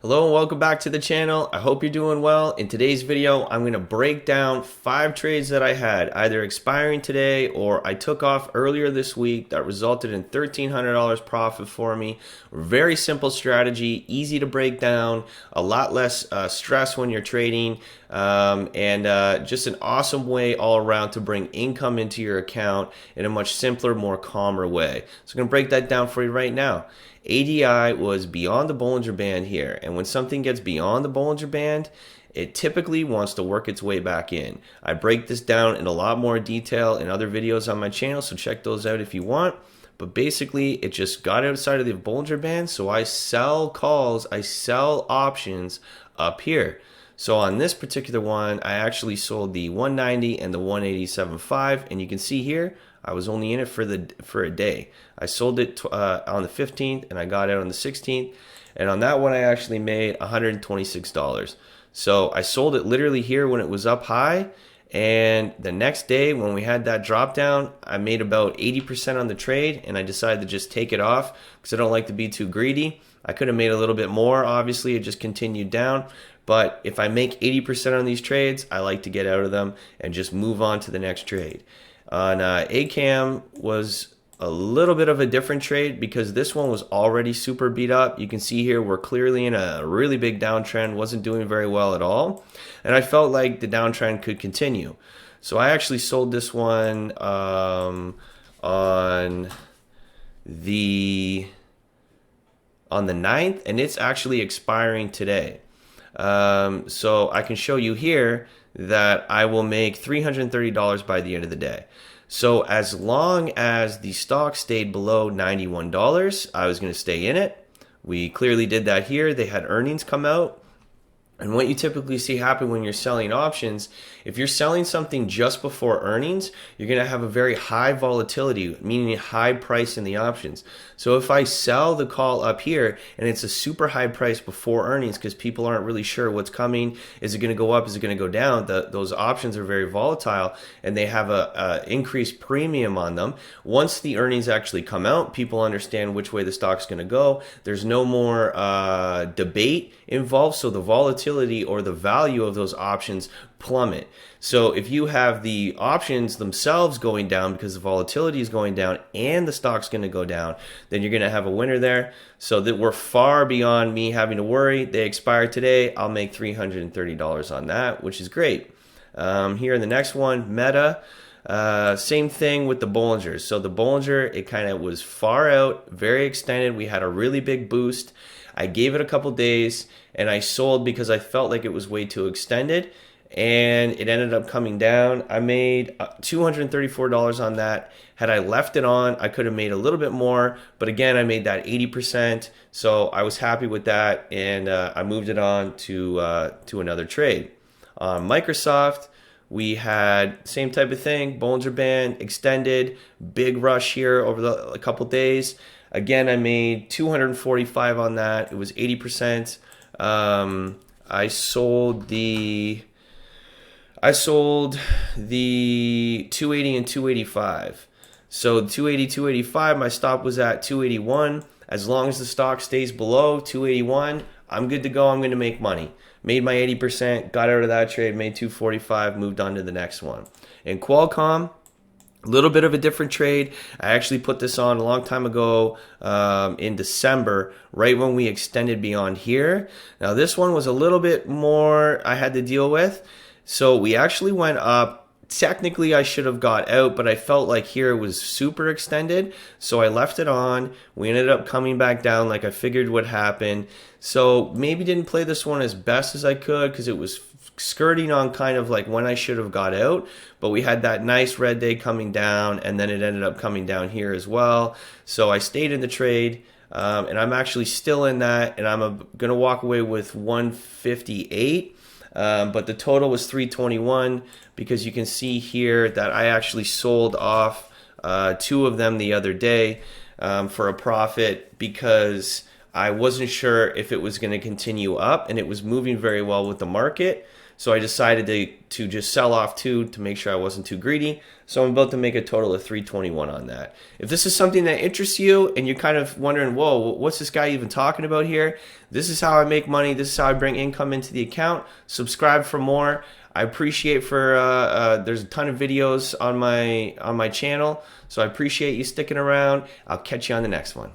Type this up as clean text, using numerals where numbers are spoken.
Hello and welcome back to the channel. I hope you're doing well. In today's video, I'm going to break down 5 trades that I had either expiring today or I took off earlier this week that resulted in $1,300 profit for me. Very simple strategy, easy to break down, a lot less stress when you're trading, and just an awesome way all around to bring income into your account in a much simpler, more calmer way. So I'm going to break that down for you right now. ADI was beyond the Bollinger Band here, and when something gets beyond the Bollinger Band, it typically wants to work its way back in. I break this down in a lot more detail in other videos on my channel, so check those out if you want. But basically, it just got outside of the Bollinger Band, so I sell calls, I sell options up here. So on this particular one, I actually sold the 190 and the 187.5, and you can see here, I was only in it for a day. I sold it on the 15th and I got out on the 16th. And on that one, I actually made $126. So I sold it literally here when it was up high. And the next day when we had that drop down, I made about 80% on the trade and I decided to just take it off because I don't like to be too greedy. I could have made a little bit more. Obviously, it just continued down. But if I make 80% on these trades, I like to get out of them and just move on to the next trade. On ACAM was a little bit of a different trade because this one was already super beat up. You can see here we're clearly in a really big downtrend, wasn't doing very well at all. And I felt like the downtrend could continue. So I actually sold this one on the 9th, and it's actually expiring today. So I can show you here that I will make $330 by the end of the day. So as long as the stock stayed below $91, I was going to stay in it. We clearly did that here. They had earnings come out. And what you typically see happen when you're selling options, if you're selling something just before earnings, you're going to have a very high volatility, meaning a high price in the options. So if I sell the call up here and it's a super high price before earnings because people aren't really sure what's coming, is it going to go up, is it going to go down? Those options are very volatile and they have a increased premium on them. Once the earnings actually come out, people understand which way the stock's going to go. There's no more debate involved, so the volatility or the value of those options plummet. So if you have the options themselves going down because the volatility is going down and the stock's going to go down, then you're going to have a winner there. So that we're far beyond me having to worry. They expire today. I'll make $330 on that, which is great. Here in the next one, Meta. Same thing with the Bollingers. So the Bollinger, it kind of was far out, very extended. We had a really big boost. I gave it a couple days and I sold because I felt like it was way too extended and it ended up coming down. I made $234 on that. Had I left it on, I could have made a little bit more, but again, I made that 80%, so I was happy with that and I moved it on to another trade. On Microsoft, we had same type of thing, Bollinger Band, extended, big rush here over a couple days. Again, I made $245 on that. It was 80%. I sold the 280 and 285. So 280, 285, my stop was at 281. As long as the stock stays below 281, I'm good to go. I'm going to make money. Made my 80%, got out of that trade, made 245, moved on to the next one. And Qualcomm, a little bit of a different trade. I actually put this on a long time ago in December, right when we extended beyond here. Now this one was a little bit more I had to deal with. So we actually went up. Technically I should have got out, but I felt like here it was super extended. So I left it on. We ended up coming back down like I figured would happen. So maybe didn't play this one as best as I could because it was skirting on kind of like when I should have got out, but we had that nice red day coming down and then it ended up coming down here as well. So I stayed in the trade and I'm actually still in that and I'm going to walk away with 158. But the total was 321 because you can see here that I actually sold off 2 of them the other day for a profit because I wasn't sure if it was going to continue up, and it was moving very well with the market. So I decided to just sell off two to make sure I wasn't too greedy. So I'm about to make a total of 321 on that. If this is something that interests you and you're kind of wondering, whoa, what's this guy even talking about here? This is how I make money. This is how I bring income into the account. Subscribe for more. I appreciate there's a ton of videos on my channel, so I appreciate you sticking around. I'll catch you on the next one.